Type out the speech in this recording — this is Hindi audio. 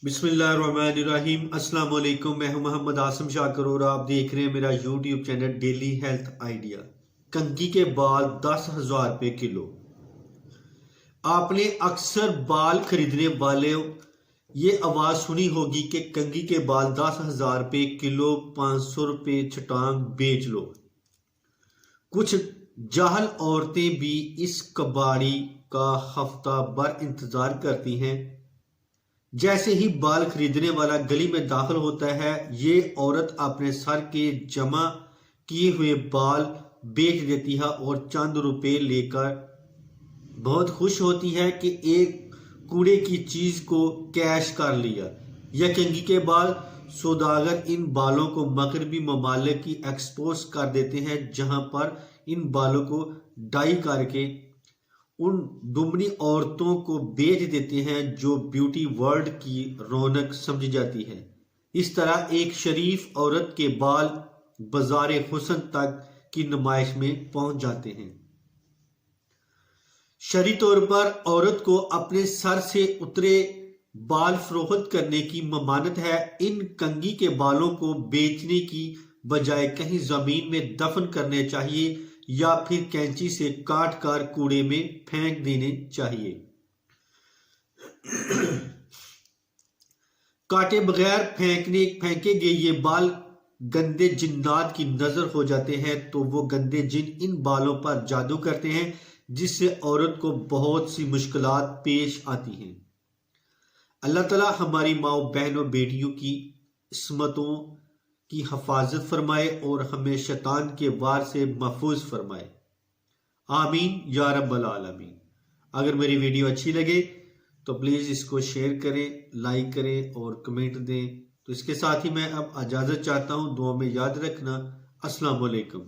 बिस्मिल्लाहिर्रहमानिर्रहीम। अस्सलाम वालेकुम। मैं हूं मोहम्मद आसिम शाकर और आप देख रहे हैं मेरा YouTube channel daily health idea. कंघी के बाल 10,000 रुपये किलो। आपने अक्सर बाल खरीदने वाले ये आवाज़ सुनी होगी कि कंघी के बाल 10,000 रुपये किलो, 500 रुपये छटांग बेच लो। कुछ जाहल औरतें भी इस कबाड़ी का हफ्ता भर इंतजार करती हैं। जैसे ही बाल खरीदने वाला गली में दाखिल होता है, ये औरत अपने सर के जमा किए हुए बाल बेच देती है और चंद रुपए लेकर बहुत खुश होती है कि एक कूड़े की चीज को कैश कर लिया। यह कंघी के बाल सौदागर इन बालों को मगरबी ममालिक की एक्सपोज कर देते हैं, जहां पर इन बालों को डाई करके उन दुमनी औरतों को बेच देते हैं जो ब्यूटी वर्ल्ड की रौनक समझी जाती है। इस तरह एक शरीफ औरत के बाल बाजार हुस्न तक की नुमाइश में पहुंच जाते हैं। शरई तौर पर औरत को अपने सर से उतरे बाल फरोख्त करने की ममानत है। इन कंघी के बालों को बेचने की बजाय कहीं जमीन में दफन करने चाहिए या फिर कैंची से काट कर कूड़े में फेंक देने चाहिए। काटे बगैर फेंके गए ये बाल गंदे जिन्नात की नजर हो जाते हैं, तो वो गंदे जिन इन बालों पर जादू करते हैं, जिससे औरत को बहुत सी मुश्किलात पेश आती हैं। अल्लाह ताला हमारी माओ बहनों बेटियों की इस्मतों की हिफाजत फरमाए और हमें शैतान के वार से महफूज फरमाए। आमीन या रब्बल आलमीन। अगर मेरी वीडियो अच्छी लगे तो प्लीज़ इसको शेयर करें, लाइक करें और कमेंट दें। तो इसके साथ ही मैं अब इजाज़त चाहता हूँ। दुआ में याद रखना। अस्सलाम वालेकुम।